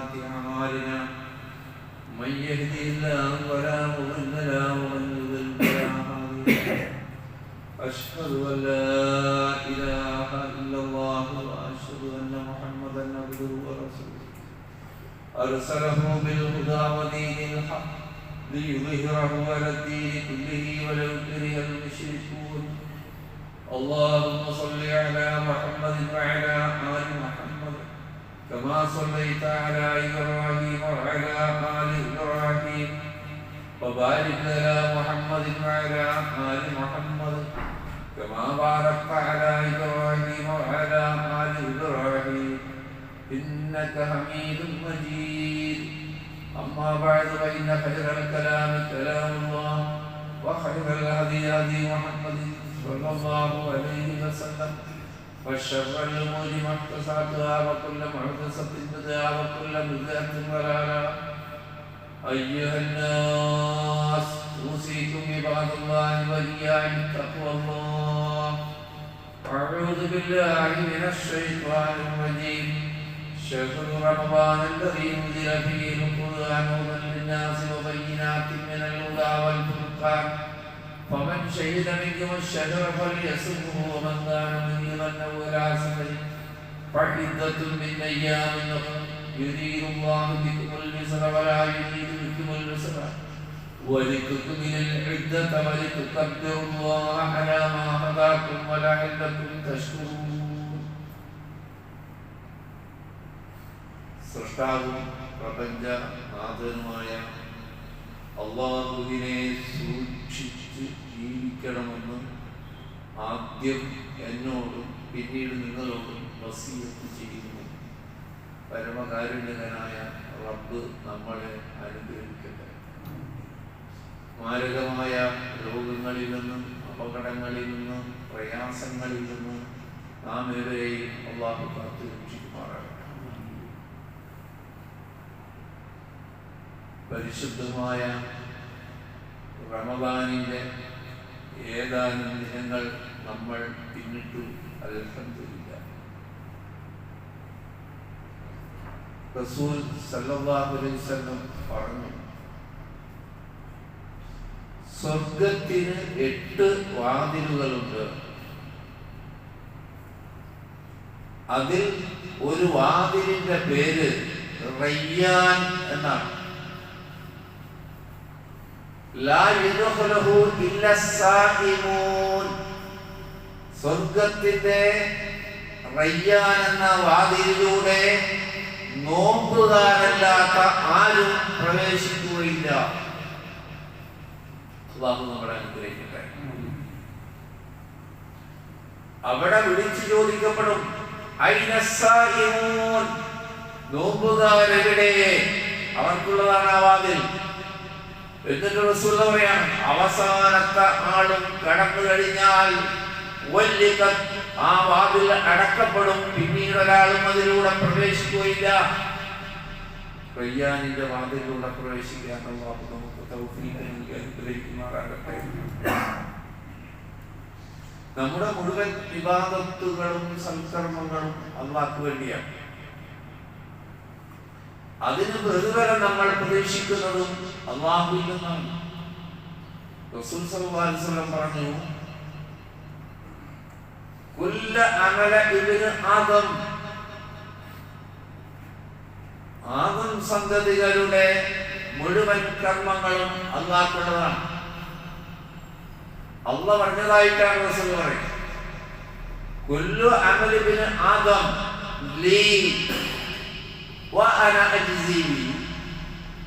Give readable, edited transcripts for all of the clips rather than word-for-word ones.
وسيئات أعمالنا من يهده الله فلا مضل له ومن يضلل فلا هادي له أشهد أن لا إله إلا الله وأشهد أن محمدا عبده ورسوله أرسله بالهدى ودين الحق ليظهره على الدين كله ولو كره المشركون اللهم صل على محمد وعلى آل محمد كما صليت على إبراهيم وعلى آل إبراهيم وبارك على محمد وعلى آل محمد كما باركت على إبراهيم وعلى آل إبراهيم إنك حميد مجيد أما بعد فإن خير الكلام كلام الله وخير الهدي هدي محمد صلى الله عليه وسلم وشر الأمور محدثاتها وكل محدثة بدعة وكل بدعة ضلالة أيها الناس أوصيكم عباد الله وإياي بتقوى الله أعوذ بالله من الشيطان الرجيم شهر رمضان الذي أنزل فيه القرآن هدى للناس وبينات من الهدى والفرقان فمن شهد منكم الشهر فليصمه ومن كان مريضا أو على سفر فعدة من أيام أخرى يريد الله بكم اليسر ولا يريد بكم العسر ولتكملوا العدة ولتكبروا الله على ما هداكم ولعلكم تشكرون. സൃഷ്ടാവും പ്രപഞ്ച നാഥനുമായ അല്ലാഹുവിനെ സൂക്ഷിച്ച് ജീവിക്കണമെന്ന് ആദ്യം എന്നോടും പിന്നീട് നിങ്ങളോടും വസിയത്ത് ചെയ്യുന്നു. പരമകാരുണ്യകനായ റബ്ബ് നമ്മളെ അനുഗ്രഹിക്കട്ടെ. മാരകമായ രോഗങ്ങളിൽ നിന്നും അപകടങ്ങളിൽ നിന്നും പ്രയാസങ്ങളിൽ നിന്നും നാം ഏവരെയും അല്ലാഹു കാത്തു രക്ഷിക്കുമാറാകട്ടെ. പരിശുദ്ധമായ റമദാനിന്റെ ഏതാനും ദിനങ്ങൾ നമ്മൾ പിന്നിട്ടു. അൽഹംദുലില്ലാഹ്. റസൂൽ സല്ലല്ലാഹു അലൈഹി വസല്ലം പറഞ്ഞു, സ്വർഗത്തിന് 8 വാതിലുകളുണ്ട്. അതിൽ ഒരു വാതിലിന്റെ പേര് റയ്യാൻ എന്നാണ്. ലാ യദ്ഖുലുഹു ഇല്ല സായിമൂൻ. സ്വർഗത്തിന്റെ റയ്യാൻ എന്ന വാതിലിലൂടെ നോമ്പുകാരല്ലാത്ത ആരും പ്രവേശിക്കുകയില്ല. അല്ലാഹു നമ്മളെ അനുഗ്രഹിക്കട്ടെ. അവിടെ വിളിച്ചു ചോദിക്കപ്പെടും, ഐന സായിമൂൻ, നോമ്പുകാരെവിടെ? അവർക്കുള്ളതാണ് ആ വാതിൽ. എന്നിട്ട് റസൂൽ പറയാണ്, അവസാനത്തെ ആളും കടന്നു കഴിഞ്ഞാൽ ആ വാതിൽ അടക്കപ്പെടും, പിന്നീട് ഒരാളും അതിലൂടെ പ്രവേശിക്കുകയില്ല. റയ്യാനിന്റെ വാതിലൂടെ പ്രവേശിക്കാൻ അല്ലാഹു നമുക്ക് തൗഫീഖ് നൽകി അനുഗ്രഹിക്കുമാറാകട്ടെ. നമ്മുടെ മുഴുവൻ ഇബാദത്തുകളും സൽക്കർമ്മങ്ങളും അല്ലാഹുവിന് വേണ്ടിയാണ്. അതിന് പ്രതിഫലം നമ്മൾ പ്രതീക്ഷിക്കുന്നതും അല്ലാഹുവിൽ നിന്നാണ്. റസൂൽ സല്ലല്ലാഹു അലൈഹി വസല്ലം പറഞ്ഞു, കുല്ല അമല ഇബ്നു ആദം, ആദം സന്തതികളുടെ മുഴുവൻ കർമ്മങ്ങളും അല്ലാഹുവിനുള്ളതാണ്. അല്ലാഹു പറഞ്ഞതായിട്ടാണ് റസൂൽ പറയുന്നത്, കുല്ലു അമല ഇബ്നു ആദം ലീ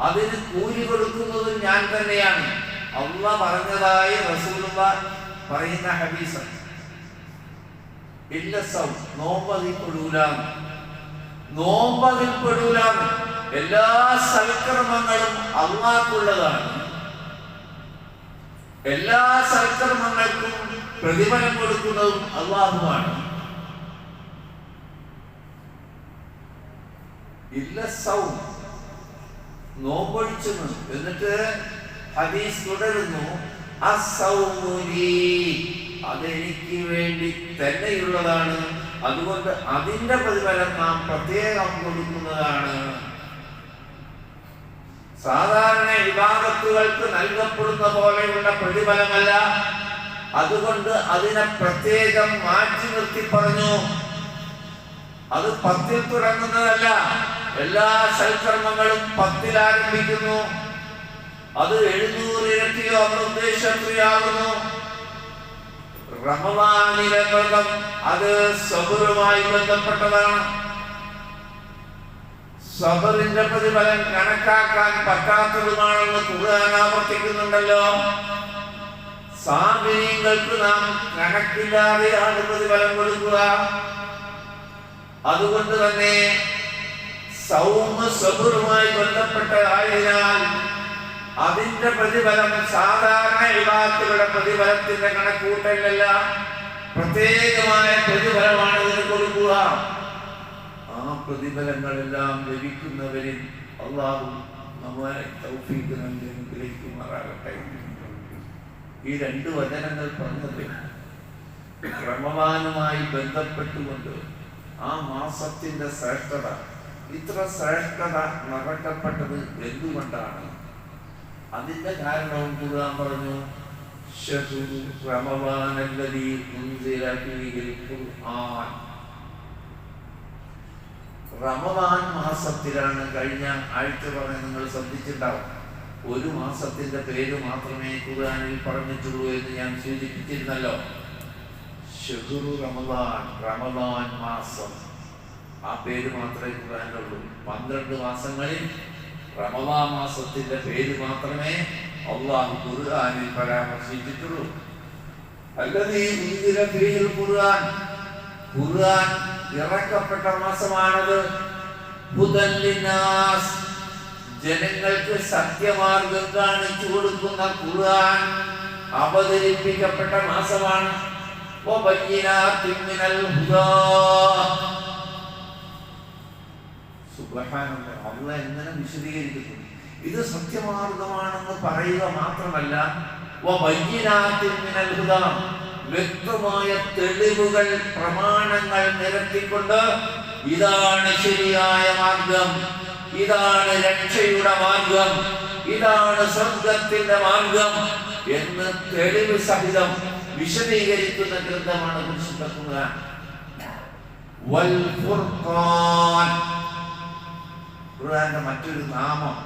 അതിന് കൂലി കൊടുക്കുന്നത് ഞാൻ തന്നെയാണ്. അല്ലാഹു പറഞ്ഞതായി റസൂലുള്ളാഹി പറയുന്ന ഹദീസ്. ഇല്ല സൗം, നോമ്പതിൽപ്പെടൂല. എല്ലാ സൽക്കർമ്മങ്ങളും അല്ലാഹുക്കുള്ളതാണ്. എല്ലാ സൽക്കർമ്മങ്ങൾക്കും പ്രതിഫലം കൊടുക്കുന്നതും അല്ലാഹുവാണ്. ഇല്ല സൗം, നോമ്പൊഴിച്ചെന്ന്. എന്നിട്ട് ഹദീസ് തുടരുന്നു, അതെനിക്ക് വേണ്ടി തന്നെയുള്ളതാണ്, അതുകൊണ്ട് അതിന്റെ പ്രതിഫലം നാം പ്രത്യേകം കൊടുക്കുന്നതാണ്. ഇബാദത്തുകൾക്ക് നൽകപ്പെടുന്ന പോലെയുള്ള പ്രതിഫലമല്ല. അതുകൊണ്ട് അതിനെ പ്രത്യേകം മാറ്റി നിർത്തി പറഞ്ഞു. അത് 10 തുടങ്ങുന്നതല്ല. എല്ലാ സൽക്കർമ്മങ്ങളും 10 ആരംഭിക്കുന്നു. അത് 700 ഇരട്ടിയോ ഉദ്ദേശത്തെയാകുന്നു. റമദാനിലെ വ്രതം അത് സബറുമായി ബന്ധപ്പെട്ടതാണ്. സബറിന്റെ പ്രതിഫലം കണക്കാക്കാൻ പറ്റാത്തതുമാണെന്ന് ഖുർആൻ ആവർത്തിക്കുന്നുണ്ടല്ലോ. സാബിരീങ്ങൾക്ക് നാം കണക്കില്ലാതെയാണ് പ്രതിഫലം കൊടുക്കുക. അതുകൊണ്ട് തന്നെ സൗമ സബറുമായി ബന്ധപ്പെട്ടതായതിനാൽ അതിന്റെ പ്രതിഫലം സാധാരണ ഇബാദത്തുകളുടെ പ്രതിഫലത്തിന്റെ കണക്കൂട്ടലല്ല, പ്രത്യേകമായ പ്രതിഫലമാണ് ഇതിന് കൊടുക്കുക. ആ പ്രതിഫലങ്ങളെല്ലാം ലഭിക്കുന്നവരിൽ അല്ലാഹു നമ്മെ തൗഫീഖ് നൽകി അനുഗ്രഹിക്കുമാറാകട്ടെ. ഈ 2 വചനങ്ങൾ പറഞ്ഞത് റമദാനുമായി ബന്ധപ്പെട്ടുകൊണ്ട് ആ മാസത്തിന്റെ ശ്രേഷ്ഠത, ഇത്ര ശ്രേഷ്ഠത നടക്കപ്പെട്ടത് എന്തുകൊണ്ടാണ്? അതിന്റെ കാരണവും ഖുർആൻ പറഞ്ഞു. റമദാൻ മാസത്തിലാണ്. കഴിഞ്ഞ ആഴ്ച പറഞ്ഞ് നിങ്ങൾ ശ്രദ്ധിച്ചിട്ടുണ്ടാവും. ഒരു മാസത്തിന്റെ പേര് മാത്രമേ ഖുർആനിൽ പറഞ്ഞിട്ടുള്ളൂ എന്ന് ഞാൻ സൂചിപ്പിച്ചിരുന്നല്ലോ. ഷഹ്റു റമദാൻ, റമദാൻ മാസം, ആ പേര് മാത്രമേ ഖുർആനിലുള്ളൂ. 12 മാസങ്ങളിൽ റമദാൻ മാസത്തിന്റെ പേര് മാത്രമേ അല്ലാഹു ഖുർആനിൽ പരാമർശിച്ചിട്ടുള്ളൂ. അല്ലദീ ഉൻസില ഫീഹിൽ ഖുർആൻ, ഖുർആൻ ഇറക്കപ്പെട്ട മാസമാണത്. ഹുദൻ ലിന്നാസ്, ജനങ്ങൾക്ക് സത്യമാർഗം കാണിച്ചു കൊടുക്കുന്ന ഖുർആൻ അവതരിപ്പിക്കപ്പെട്ട മാസമാണ്. വബയ്യിനാത്തിൻ മിനൽ ഹുദാ. സുബ്ഹാനല്ലാഹ്, അല്ലാഹ് എങ്ങനെ വിശദീകരിക്കുന്നു? ഇത് സത്യമാർഗമാണെന്ന് പറയുക മാത്രമല്ല, വബയ്യിനാത്തിൻ മിനൽ ഹുദാ, വ്യക്തമായ തെളിവുകൾ, പ്രമാണങ്ങൾ നിരത്തിക്കൊണ്ട് ഇതാണ് ശരിയായ മാർഗം, ഇതാണ് രക്ഷയുടെ മാർഗം, ഇതാണ് സ്വർഗത്തിന്റെ മാർഗം എന്ന് തെളിവ് സഹിതം വിശദീകരിക്കുന്ന ഗ്രന്ഥമാണ് പരിശുദ്ധ ഖുർആൻ. വൽ ഫുർഖാൻ, ഖുർആന്റെ മറ്റൊരു നാമം,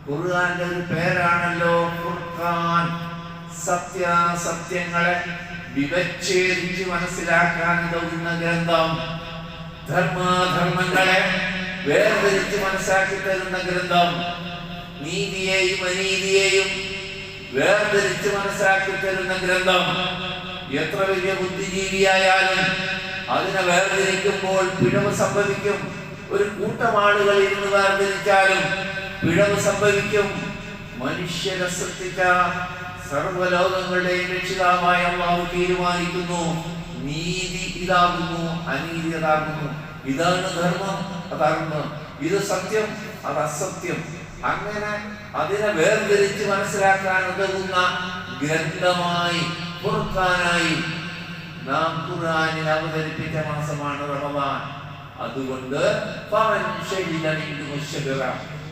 ഖുർആന്റെ ഒരു പേരാണല്ലോ ഫുർഖാൻ. സത്യാസത്യങ്ങളെ വിവച്ഛേദിച്ച് മനസ്സിലാക്കാൻ ഉതകുന്ന ഗ്രന്ഥം, ധർമാധർമ്മങ്ങളെ വേർതിരിച്ച് മനസ്സിലാക്കി തരുന്ന ഗ്രന്ഥം, നീതിയെയും അനീതിയെയും വേർതിരിച്ച് മനസ്സിലാക്കി തരുന്ന ഗ്രന്ഥം. എത്ര വലിയ ബുദ്ധിജീവിയായാലും അതിനെ വേർതിരിക്കുമ്പോൾ പിഴവ് സംഭവിക്കും. ഒരു കൂട്ടം ആളുകൾ ഇരുന്ന് വേർതിരിച്ചാലും പിഴവ് സംഭവിക്കും. മനുഷ്യരെ സൃഷ്ടിച്ച സർവ്വലോകങ്ങളുടെയും രക്ഷിതാവായ അല്ലാഹു തീരുമാനിക്കുന്നു, നീതി ഇതാകുന്നു, അനീതി അതാകുന്നു. ഇതാണ് ധർമ്മം, അധർമ്മം. ഇത് സത്യം, അത് അസത്യം. അങ്ങനെ അതിനെ വേർതിരിച്ച് മനസ്സിലാക്കാൻ ഉതകുന്ന ഗ്രന്ഥമായി, ഫുർഖാനായി നാം ഖുർആനിൽ അവതരിപ്പിച്ച മാസമാണ് റമദാൻ. അതുകൊണ്ട്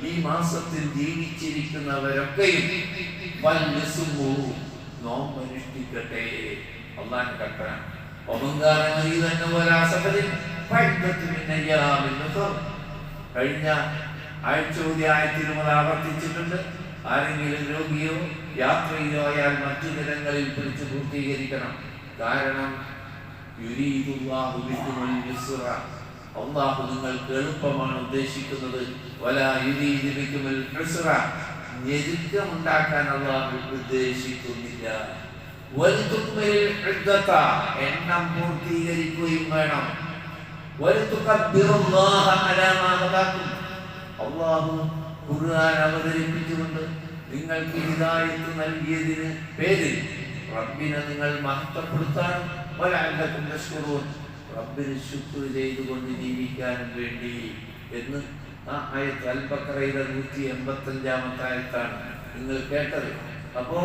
ഈ മാസത്തിൽ ജീവിച്ചിരിക്കുന്നവരൊക്കെയും നോമ്പനുഷ്ഠിക്കട്ടെ. അല്ലാഹുവിന്റെ കൽപ്പന. കഴിഞ്ഞ ആഴ്ച ആവർത്തിച്ചിട്ടുണ്ട്. ആരെങ്കിലും രോഗിയോ യാത്രയിലോ ആയാൽ മറ്റു ദിനങ്ങളിൽ പിടിച്ച് പൂർത്തീകരിക്കണം. കാരണം അല്ലാഹു നിങ്ങൾക്ക് എളുപ്പമാണ് ഉദ്ദേശിക്കുന്നത്. ഞെരുക്കമുണ്ടാക്കാൻ അല്ലാഹു ഉദ്ദേശിക്കുന്നില്ല. എണ്ണം പൂർത്തീകരിക്കുകയും വേണം. അല്ലാഹു ഖുർആൻ അവതരിപ്പിച്ചുകൊണ്ട് നിങ്ങൾക്ക് ഹിദായത്ത് നൽകിയതിന് പേരിൽ റബ്ബിനെ നിങ്ങൾ മഹത്വപ്പെടുത്താനും വലഅല്ലകും തശ്കുറൂൻ, റബ്ബിന് ശുക്ർ ചെയ്തുകൊണ്ട് ജീവിക്കാനും വേണ്ടി എന്ന് ആ ആയത്ത് അൽ-ബഖറയിലെ 185-ാമത്തെ ആയത്താണ് നിങ്ങൾ കേട്ടത്. അപ്പോ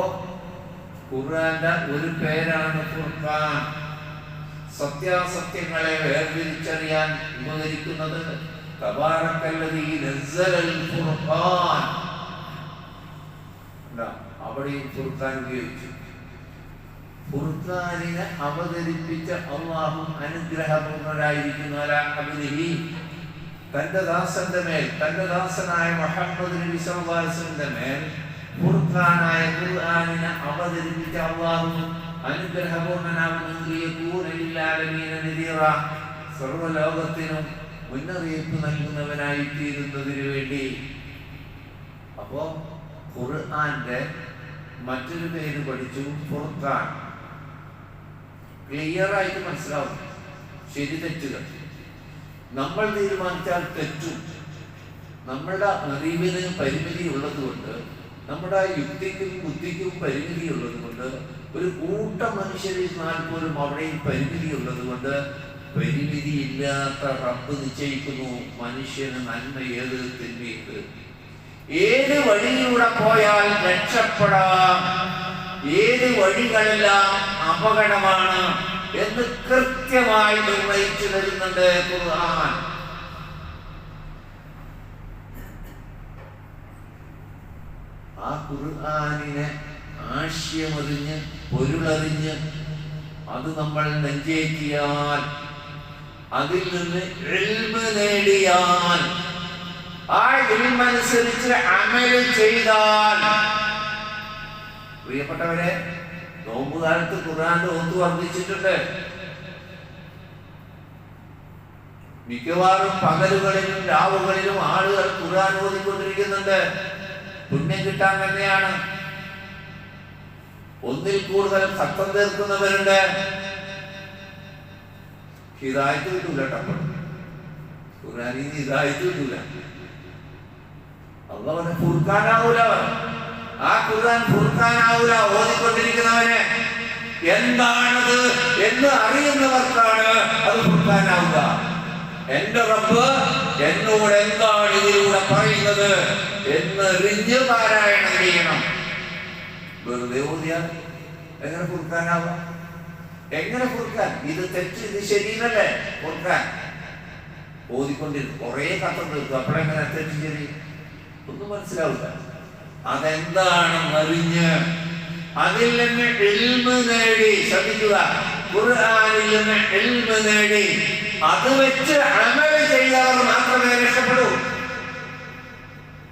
ഖുർആന്റെ ഒരു പേരാണ് ഫുർഖാൻ. സത്യാസത്യങ്ങളെ വേർതിരിച്ചറിയാൻ ഉപകരിക്കുന്നത്. തബാറക്കല്ലദീ നസ്സലൽ ഫുർഖാൻ, അവിടെയും ഫുർഖാൻ ഉപയോഗിച്ചു. ഫുർഖാനിനെ അവതരിപ്പിച്ച അല്ലാഹു അനുഗ്രഹപൂർണരായിരിക്കുന്ന തന്റെ ദാസന്റെ മേൽ, തന്റെ ദാസനായ മുഹമ്മദ് നബി സല്ലല്ലാഹു അലൈഹി വസല്ലമയുടെ മേൽ ഫുർഖാനായ ഖുർആനിനെ അവതരിപ്പിച്ച അല്ലാഹു അനുഗ്രഹപൂർണനാകുന്ന സർവ്വലോകത്തിനും മുന്നറിയിപ്പ് നൽകുന്നവനായി തീരുന്നതിനു വേണ്ടി. അപ്പോ ഖുർആന്റെ മറ്റൊരു പേര് പഠിച്ചു, ഫുർഖാൻ. ക്ലിയർ ആയിട്ട് മനസ്സിലാവും ശരി തെറ്റുകൾ. നമ്മൾ തീരുമാനിച്ചാൽ തെറ്റും. നമ്മളുടെ അറിവിന് പരിമിതി ഉള്ളത് കൊണ്ട്, നമ്മുടെ യുക്തിക്കും ബുദ്ധിക്കും പരിമിതി ഉള്ളത് കൊണ്ട്, ഒരു കൂട്ടം മനുഷ്യരിരുന്നാൽ പോലും അവിടെയും പരിമിതി ഉള്ളത് കൊണ്ട്, പരിമിതി ഇല്ലാത്ത റബ്ബ് നിശ്ചയിക്കുന്നു മനുഷ്യന് നന്മ ഏത് തിന്മയുണ്ട്, ഏത് വഴിയിലൂടെ പോയാൽ രക്ഷപ്പെടാം, ഏത് വഴികളെല്ലാം അപകടമാണ് എന്ന് കൃത്യമായി നിർണയിച്ചു തരുന്നുണ്ട് ഖുർആൻ. ആ ഖുർആനിനെ ആശയമറിഞ്ഞ് പൊരുളറിഞ്ഞ് അത് നമ്മൾ നെഞ്ചേറ്റിയാൽ, അതിൽ നിന്ന് ഇൽമ് നേടിയാൽ, ആ ഇൽമനുസരിച്ച് അമല് ചെയ്താൽ, പ്രിയപ്പെട്ടവരെ, നോമ്പുകാലത്ത് ഖുർആന്റെ ഓത്ത് വർദ്ധിച്ചിട്ടുണ്ട്. മിക്കവാറും പകലുകളിലും രാവുകളിലും ആളുകൾ ഖുർആൻ ഓതിക്കൊണ്ടിരിക്കുന്നുണ്ട്. പുണ്യം കിട്ടാൻ തന്നെയാണ്. ഒന്നിൽ കൂടുതൽ സത്യം തീർക്കുന്നവരുണ്ട്. ഹിദായത്ത് കിട്ടൂല കേട്ടോ. ഖുർആനിൽ നിന്ന് ഹിദായത്ത് കിട്ടൂല. അള്ളാഹുവിനെ ഫുർഖാനാവൂല. ആ ഖുർആൻ ഫുർഖാനാവൂല. ഓതിക്കൊണ്ടിരിക്കുന്നവനെ എന്താണത് എന്ന് അറിയുന്നവർക്കാണ് അത് ഫുർഖാനാവുക. എന്റെ റബ്ബ് എന്നോട് എന്താണ് ഇതിലൂടെ പറയുന്നത് എന്ന് എറിഞ്ഞ് പാരായണം ചെയ്യണം. വെറുതെ ഓതിയാൽ എങ്ങനെ ഫുർഖാനാവാം? എങ്ങനെ ഫുർഖാൻ? ഇത് തെറ്റ്, ഇത് ശരിയല്ലേ? ഫുർഖാൻ ഓതിക്കൊണ്ടിരുന്നു കുറെ കഥ തീർക്കും. അപ്പോഴെങ്ങനെ തെറ്റ് ശരി ഒന്നും മനസ്സിലാവില്ല. അതെന്താണെന്ന് അറിഞ്ഞ് അതിൽ നിന്ന് ഇൽമ് നേടി, ശ്രദ്ധിക്കുക, ഖുർആനിൽ നിന്ന് ഇൽമ് നേടി അത് വെച്ച് അമൽ ചെയ്തവർ മാത്രമേ രക്ഷപ്പെടൂ.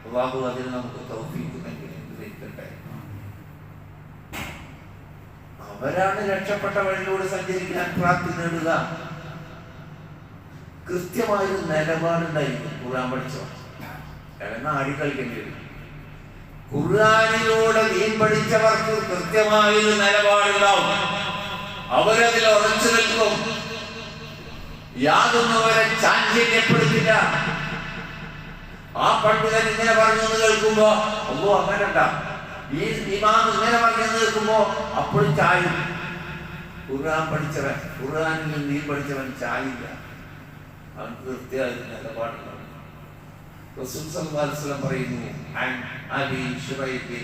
അല്ലാഹു അതിന് നമുക്ക് തൗഫീഖ് നൽകട്ടെ. അവരാണ് രക്ഷപ്പെട്ട വഴിയിലൂടെ സഞ്ചരിക്കാൻ പ്രാപ്തി നേടുക. കൃത്യമായൊരു നിലപാടുണ്ടായിരിക്കും ഖുർആൻ പഠിച്ചവർ. എന്ന ആടിക്കളിക്കേണ്ടി വരും. ഖുർആനിലൂടെ ദീൻ പഠിച്ചവർക്ക് കൃത്യമായൊരു നിലപാടുണ്ടാവും. അവരതിൽ ഉറച്ചു നിൽക്കും. യാതൊന്നവരെ ചാഞ്ചല്യപ്പെടുത്തില്ല. ആ പണ്ഡിതൻ ഇങ്ങനെ പറഞ്ഞെന്ന് കേൾക്കുമ്പോ ഒന്നും അങ്ങനെണ്ട, ഈ ഇമാം ഇങ്ങനെ പറഞ്ഞെന്ന് കേൾക്കുമ്പോ അപ്പോഴും ചായും. ഖുർആൻ പഠിച്ചവൻ, ഖുർആനിൽ നിന്ന് ദീൻ പഠിച്ചവൻ ചായില്ല. അവൻ കൃത്യമായ നിലപാടുണ്ടാവും. റസൂൽ സല്ലല്ലാഹു അലൈഹി വസല്ലം പറയുന്നു, അൻ അബീ ശുറൈബ്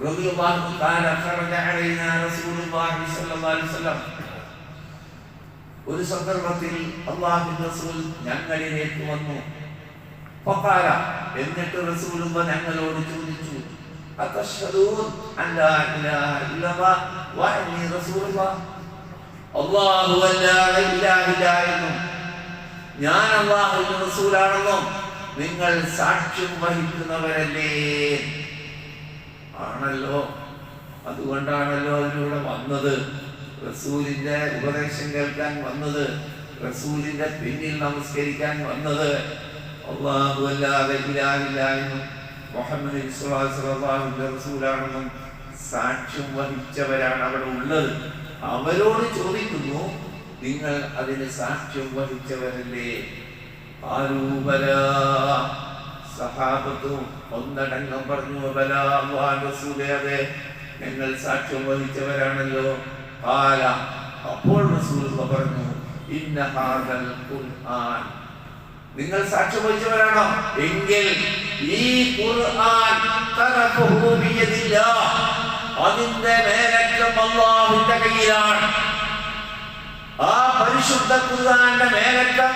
റളിയല്ലാഹു തആല ഖറജ അലൈനാ റസൂലുള്ളാഹി സ്വല്ലല്ലാഹു അലൈഹി വസല്ലം. ഒരു സന്ദർഭത്തിൽ അല്ലാഹുവിന്റെ റസൂൽ ഞങ്ങളിലേക്ക് വന്നു. ഫഖാല, എന്നിട്ട് റസൂലുള്ളാഹി ഞങ്ങളോട് ചോദിച്ചു, അത്തശ്ഹദൂൻ അൻ ലാ ഇലാഹ ഇല്ലല്ലാഹ് വ അന്നി റസൂലുള്ളാഹ്. അല്ലാഹു ലാ ഇലാഹ ഇല്ലല്ലാഹ്, ഞാൻ അല്ലാഹുവിന്റെ റസൂലാണെന്നും നിങ്ങൾ സാക്ഷ്യം വഹിക്കുന്നവരല്ലേ? ആണല്ലോ. അതുകൊണ്ടാണല്ലോ അതിലൂടെ വന്നത്, റസൂലിന്റെ ഉപദേശം കേൾക്കാൻ വന്നത്, റസൂലിന്റെ പിന്നിൽ നമസ്കരിക്കാൻ വന്നത്. അല്ലാഹു അല്ലാതെ ഇലാഹില്ല എന്നും മുഹമ്മദ് സ്വല്ലല്ലാഹുവിന്റെ റസൂലാണെന്നും സാക്ഷ്യം വഹിച്ചവരാണ് അവിടെ ഉള്ളത്. അവരോട് ചോദിക്കുന്നു, നിങ്ങൾ അതിന് സാക്ഷ്യം വഹിച്ചവരല്ലേ? ആരൂബലാ, സഹാബത്തും ഒന്നടങ്കം പറഞ്ഞു, ബലാ അല്ലാഹുവിന്റെ റസൂലേ, അതെ ഞങ്ങൾ സാക്ഷ്യം വഹിച്ചവരാണല്ലോ. ഖാല, അപ്പോൾ റസൂലുള്ളാഹി പറഞ്ഞു, ഇന്ന ഹാദൽ ഖുർആൻ, നിങ്ങൾ സാക്ഷ്യം വഹിച്ചവരാണോ? എങ്കിൽ ഈ ഖുർആൻ തറഫഹു ബിയദില്ലാഹ്, അതിന്റെ മേലക്കം അല്ലാഹുവിന്റെ കയ്യിലാണ്. ആ പരിശുദ്ധ ഖുർആന്റെ മേലക്കം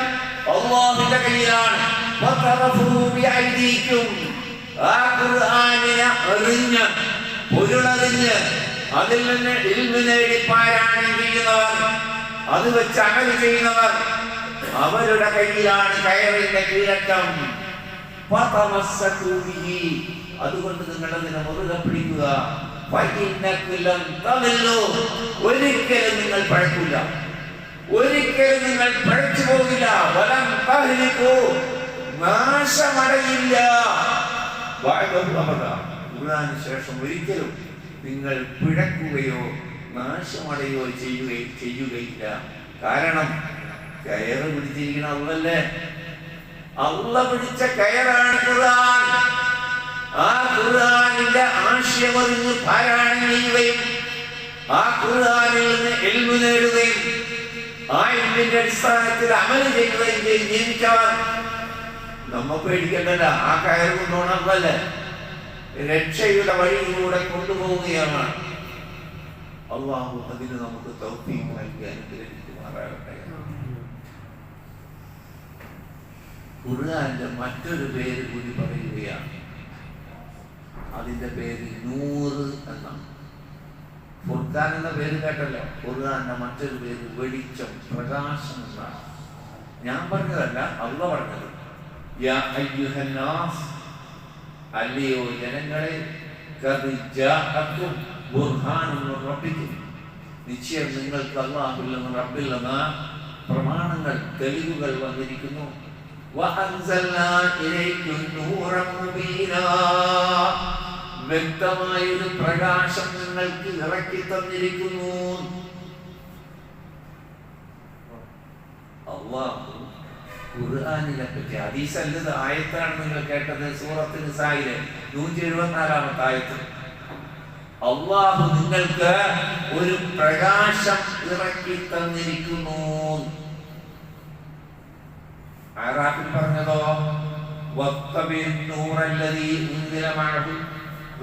അല്ലാഹുവിന്റെ കയ്യിലാണ്. വതറഫു ബിഐദീകും, ആ ഖുർആനിനെ അറിഞ്ഞ് പൊരുളറിഞ്ഞ് അതിൽ നിന്ന് ഇൽമ് നേടി പാരായണം ചെയ്യുന്നവർ, അത് വെച്ച് അമൽ ചെയ്യുന്നവർ, അവരുടെ കയ്യിലാണ് കയറിന്റെ കീഴറ്റം. അതുകൊണ്ട് നിങ്ങൾ അതിനെ മുറുകെ പിടിക്കുക. ഒരിക്കലും നിങ്ങൾ പഴക്കില്ല, ഒരിക്കലും നിങ്ങൾ പഴച്ചു പോകില്ല. വലം തഹ്ലികൂ, നാശമടയില്ല. ഖുർആന് ശേഷം ഒരിക്കലും നിങ്ങൾ പിഴക്കുകയോ നാശമടയോ ചെയ്യുകയില്ല. കാരണം കയറ് പിടിച്ചിരിക്കുന്ന അള്ളല്ലേ, അള്ള പിടിച്ച കയറാണ് ഖുർആൻ. ആ ഖുർആനിന്റെ ആശയം അറിഞ്ഞ് പാരായണം ചെയ്യുകയും ആ ഖുർആനിൽ നിന്ന് ഇൽമു നേടുകയും ആ ഇൽമിന്റെ അടിസ്ഥാനത്തിൽ അമൽ ചെയ്യുകയും ചെയ്ത് ജീവിച്ചവർ നമ്മ പേടിക്കേണ്ടല്ല. ആ കയറ് കൊണ്ടുപോകണമല്ലേ, രക്ഷയുടെ വഴിയിലൂടെ കൊണ്ടുപോവുകയാണ്. അല്ലാഹു അതിന് നമുക്ക് തൗഫീഖ് നൽകി അനുഗ്രഹിക്കുമാറാകട്ടെ. ഖുർആന്റെ മറ്റൊരു പേര് കൂടി പറയുകയാണ്. അതിന്റെ പേര് നൂറ് എന്നാണ്. ഫുർഖാൻ എന്ന പേര് കേട്ടല്ലോ. ഖുർആന്റെ മറ്റൊരു പേര് വെളിച്ചം, പ്രകാശം എന്നാണ്. ഞാൻ പറഞ്ഞതല്ല, അള്ളാഹു പറഞ്ഞത്. യാ അയ്യുഹന്നാസ്, അല്ലയോ ജനങ്ങളെ, ഖദ് ജാഅക്കും ബുർഹാനുൻ മിർ റബ്ബിക്കും, നിശ്ചയം നിങ്ങൾക്ക് അല്ലാഹുവിൽ നിന്ന് റബ്ബിൽ നിന്ന് പ്രമാണങ്ങൾ, തെളിവുകൾ വന്നിരിക്കുന്നു. വഅൻസൽനാ ഇലൈക്കും നൂറൻ മുബീനാ, വ്യക്തമായ ഒരു പ്രകാശം നിങ്ങൾക്ക് ഇറക്കി തന്നിരിക്കുന്നു. അല്ലാഹു ഖുർആനിനെ പറ്റി ഹദീസല്ലത് ആയത്താണ് നിങ്ങൾ കേട്ടത്. സൂറത്ത് നിസായിലെ 174-ാമത്തെ ആയത്ത്. അല്ലാഹു നിങ്ങൾക്ക് ഒരു പ്രകാശം ഇറക്കി തന്നിരിക്കുന്നു. അറാഫിൽ പറഞ്ഞതോ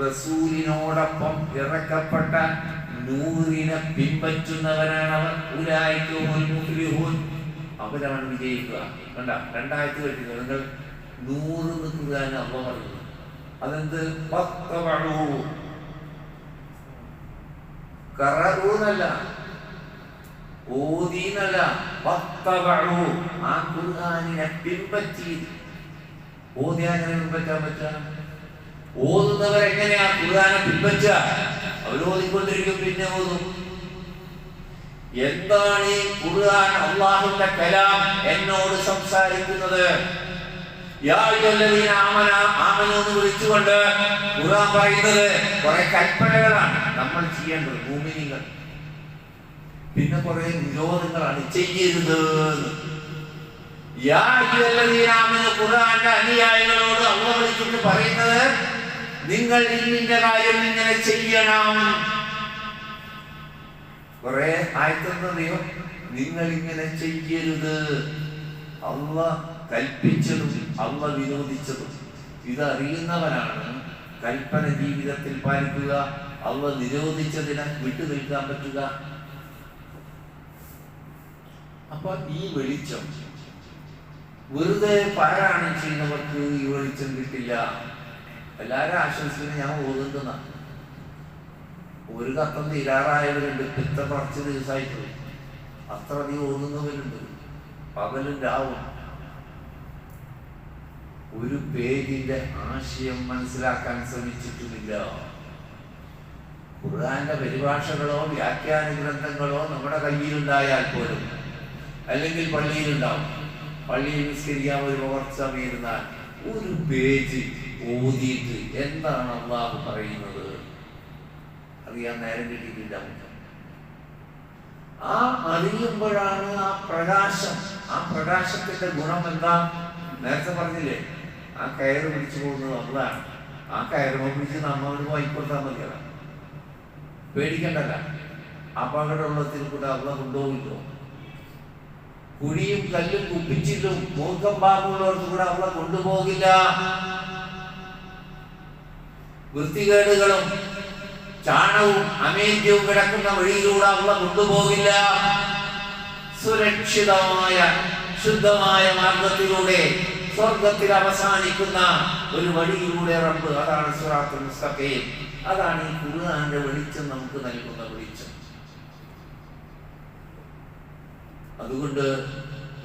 റസൂലിനോടൊപ്പം ഇറക്കപ്പെട്ട നൂറിനെ പിൻപറ്റുന്നവരാണ് അവർ. അവരാണ് വിജയിക്കുക. കണ്ട, രണ്ടായിരത്തി കേട്ടില്ല നിങ്ങൾ. 100 നിൽക്കുകയാണ് അമ്മ പറയുന്നത്. അതെന്ത്? കറൂന്നല്ല, ഓദീന്നല്ല, ആ ഖുർആനിനെ പിൻപറ്റി. ഓദിയാനെ പിൻപറ്റാൻ പറ്റുക? ഓതുന്നവരെങ്ങനെയാ ഖുർആനെ പിൻപറ്റുക? അവർ ഓതിക്കൊണ്ടിരിക്കും, പിന്നെ ഓതും. എന്താണ് ഈ ഖുർആൻ, അല്ലാഹുവിന്റെ കലാം എന്നോട് സംസാരിക്കുന്നത്? യാ അയ്യുഹല്ലദീന ആമനൂ എന്ന് വിളിച്ചുകൊണ്ട് ഖുർആൻ പറയുന്നത് കുറെ കൽപ്പനകളാണ് നമ്മൾ ചെയ്യേണ്ടത്, മുഅ്മിനീങ്ങൾ. പിന്നെ കുറെ നിരോധങ്ങളാണ്, ചെയ്യരുത്. യാ അയ്യുഹല്ലദീന ആമനൂ, ഖുർആന്റെ അനുയായികളോട് അല്ലാഹു വിളിച്ചിട്ട് പറയുന്നത് നിങ്ങൾ ഇന്നിന്റെ കാര്യം ഇങ്ങനെ ചെയ്യണം. കുറെ ആയത്തെന്നറിയോ, നിങ്ങൾ ഇങ്ങനെ ചെയ്യരുത്. അല്ലാഹ് കൽപ്പിച്ചതും അല്ലാഹ് വിരോധിച്ചതും ഇതറിയുന്നവനാണ് കൽപ്പന ജീവിതത്തിൽ പാലിക്കുക, അല്ലാഹ് നിരോധിച്ചതിനെ വിട്ടു നിൽക്കാൻ പറ്റുക. അപ്പൊ ഈ വെളിച്ചം വെറുതെ പാരായണം ചെയ്യുന്നവർക്ക് ഈ വെളിച്ചം കിട്ടില്ല. എല്ലാവരും ആശ്വസിക്കുന്ന ഞാൻ ഓതുന്ന ഒരു കത്തം തീരാറായവരുണ്ട്. പിത്ത കുറച്ച് ദിവസമായിട്ട് അത്ര അധികം ഓതുന്നവരുണ്ട്. പകലും രാവും ഒരു പേജിന്റെ ആശയം മനസ്സിലാക്കാൻ ശ്രമിച്ചിട്ടുമില്ല. ഖുർആന്റെ പരിഭാഷകളോ വ്യാഖ്യാന ഗ്രന്ഥങ്ങളോ നമ്മുടെ കയ്യിലുണ്ടായാൽ പോലും, അല്ലെങ്കിൽ പള്ളിയിലുണ്ടാവും, പള്ളിയിൽ നിസ്കരിക്കാൻ ഒരു കുറച്ച് സമയം ഇരുന്നാൽ ഒരു പേജ് ഓതിയിട്ട് എന്താണ് അല്ലാഹു പറയുന്നത് അറിയാൻ നേരം കിട്ടിയിട്ടില്ല. ആ അറിയുമ്പോഴാണ് ആ പ്രകാശം, ആ പ്രകാശത്തിന്റെ ഗുണം എന്താ? നേരത്തെ പറഞ്ഞില്ലേ, ആ കയറ് പിടിച്ചു പോകുന്നത് അള്ളാണ്. ആ കയറുമ്പോൾ പിടിച്ച് നമ്മളോട് വായിക്കൊടുത്താൽ മതിയല്ല, പേടിക്കണ്ടല്ല. അപകടമുള്ളത്തിൽ കൂടെ അള്ള കൊണ്ടുപോകില്ലോ. കുഴിയും കല്ലും കുപ്പിച്ചില്ലും മൂർക്കം പാമ്പുള്ളവർക്ക് കൂടെ അള്ള കൊണ്ടുപോകില്ല. വൃത്തികേടുകളും ചാണവും അമേദ്യവും കിടക്കുന്ന വഴിയിലൂടെ അള്ള കൊണ്ടുപോകില്ല. സുരക്ഷിതമായ ശുദ്ധമായ മാർഗത്തിലൂടെ സ്വർഗത്തിൽ അവസാനിക്കുന്ന ഒരു വഴിയിലൂടെ റബ്ബ്, അതാണ് സിറാത്തുൽ മുസ്തഖീം, അതാണ് ഈ ഖുർആന്റെ വെളിച്ചം നമുക്ക് നൽകുന്ന വെളിച്ചം. അതുകൊണ്ട്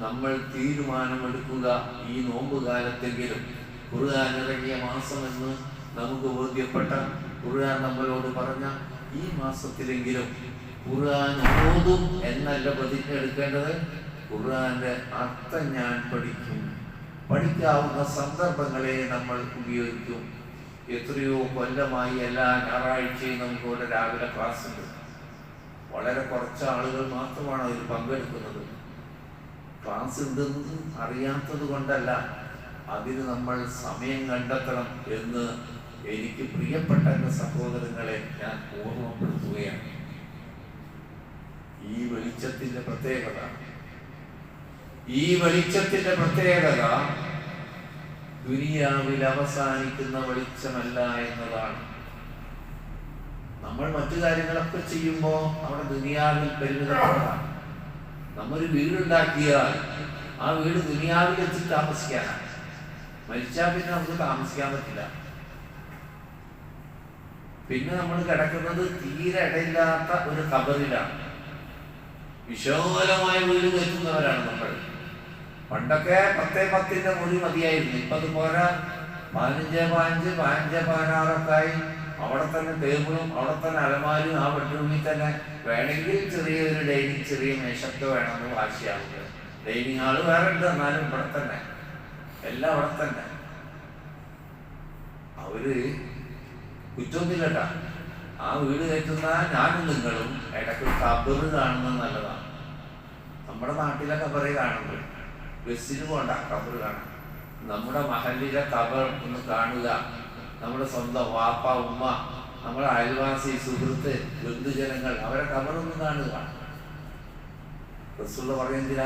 നമ്മൾ തീരുമാനമെടുക്കുക, ഈ നോമ്പ് കാലത്തെങ്കിലും ഖുർആൻ ഇറങ്ങിയ മാസമെന്ന് നമുക്ക് ബോധ്യപ്പെട്ട, ഖുർആൻ നമ്മളോട് പറഞ്ഞ ഈ മാസത്തിലെങ്കിലും ഖുർആൻ ഓതും എന്നല്ല പ്രതിജ്ഞ എടുക്കേണ്ടത്. ഖുർആന്റെ അർത്ഥം ഞാൻ പഠിക്കും, പഠിക്കാവുന്ന സന്ദർഭങ്ങളെ നമ്മൾ ഉപയോഗിക്കും. എത്രയോ കൊല്ലമായി എല്ലാ ഞായറാഴ്ചയും നമുക്കിവിടെ രാവിലെ ക്ലാസ് ഉണ്ട്. വളരെ കുറച്ച് ആളുകൾ മാത്രമാണ് അതിൽ പങ്കെടുക്കുന്നത്. ക്ലാസ് ഉണ്ടെന്ന് അറിയാത്തത് കൊണ്ടല്ല, അതിന് നമ്മൾ സമയം കണ്ടെത്തണം എന്ന് എനിക്ക് പ്രിയപ്പെട്ട എൻ്റെ സഹോദരങ്ങളെ ഞാൻ ഓർമ്മപ്പെടുത്തുകയാണ്. ഈ വെളിച്ചത്തിന്റെ പ്രത്യേകത ദുനിയാവിൽ അവസാനിക്കുന്ന വെളിച്ചമല്ല എന്നതാണ്. നമ്മൾ മറ്റു കാര്യങ്ങളൊക്കെ ചെയ്യുമ്പോൾ അവിടെ ദുനിയാവിൽ പരിമിതപ്പെടാം. നമ്മൊരു വീടുണ്ടാക്കിയാൽ ആ വീട് ദുനിയാവിൽ വെച്ച് താമസിക്കാനാണ്. മരിച്ചാൽ പിന്നെ നമുക്ക് താമസിക്കാൻ പറ്റില്ല. പിന്നെ നമ്മൾ കിടക്കുന്നത് തീരെ ഇടയില്ലാത്ത ഒരു ഖബറിലാണ്. വിശാലമായ വീട് കയറ്റുന്നവരാണ് നമ്മൾ. പണ്ടൊക്കെ 10-10 മുറി മതിയായിരുന്നു. ഇപ്പൊ അത് പോരാ, 15-15, 15-16 ആയി. അവിടെ തന്നെ ടേബിളും അവിടെ തന്നെ അലമാരും, ആ ബെഡ്റൂമിൽ തന്നെ വേണമെങ്കിൽ ചെറിയൊരു ഡൈനിങ്, ചെറിയ മേശൊക്കെ വേണമെന്ന് വാശിയാവുക. ഡൈനിങ് ഹാള് വേറെ ഉണ്ട്, എന്നാലും ഇവിടെ തന്നെ എല്ലാം അവിടെ തന്നെ. അവര് കുറ്റമൊന്നുമില്ലട്ടാ. ആ വീട് കയറ്റുന്ന ഞാനും നിങ്ങളും ഇടയ്ക്ക് കബറ് കാണുന്നത് നല്ലതാണ്. നമ്മുടെ നാട്ടിലെ കബറ് കാണുന്നത്, ബസ്സിന് പോണ്ട കബറ് കാണാൻ. നമ്മുടെ മഹല്ലിലെ കബർ ഒന്ന് കാണുക. നമ്മുടെ സ്വന്തം വാപ്പ, ഉമ്മ, നമ്മുടെ അയൽവാസി, സുഹൃത്ത്, ബന്ധുജനങ്ങൾ, അവരെ കബറൊന്നും കാണുക. റസൂൽ പറയുന്നില്ല,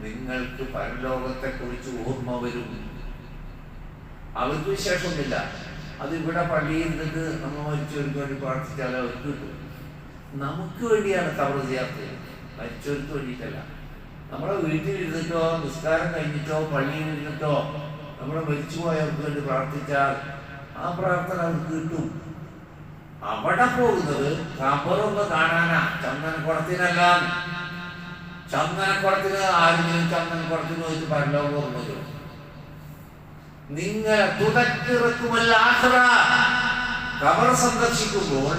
നിങ്ങൾക്ക് പരലോകത്തെ കുറിച്ച് ഓർമ്മ വരും. അവർക്ക് വിശേഷമൊന്നുമില്ല. അത് ഇവിടെ പള്ളിയിൽ നിന്നിട്ട് നമ്മൾ മരിച്ചവർക്ക് വേണ്ടി പ്രാർത്ഥിച്ചാൽ അവർക്ക് കിട്ടും. നമുക്ക് വേണ്ടിയാണ് കബർ ചെയ്യാത്തത്, മരിച്ചവർക്ക് വേണ്ടിയിട്ടല്ല. നമ്മുടെ വീട്ടിലിരുന്നിട്ടോ നിസ്കാരം കഴിഞ്ഞിട്ടോ പള്ളിയിൽ ഇരുന്നിട്ടോ നമ്മുടെ മരിച്ചുപോയവർക്ക് വേണ്ടി പ്രാർത്ഥിച്ചാൽ ആ പ്രാർത്ഥന അവർക്ക് കിട്ടും. അവിടെ പോകുന്നത് ഖബറൊന്ന് കാണാനാ, ചന്ദനക്കുടത്തിനല്ല. ചന്ദനക്കുടത്തിന് ആരെങ്കിലും ചന്ദനക്കുടത്തിന് പോയിട്ട് പരലോകം ഓർമ്മയോ? നിങ്ങൾ ഖബർ സന്ദർശിക്കുമ്പോൾ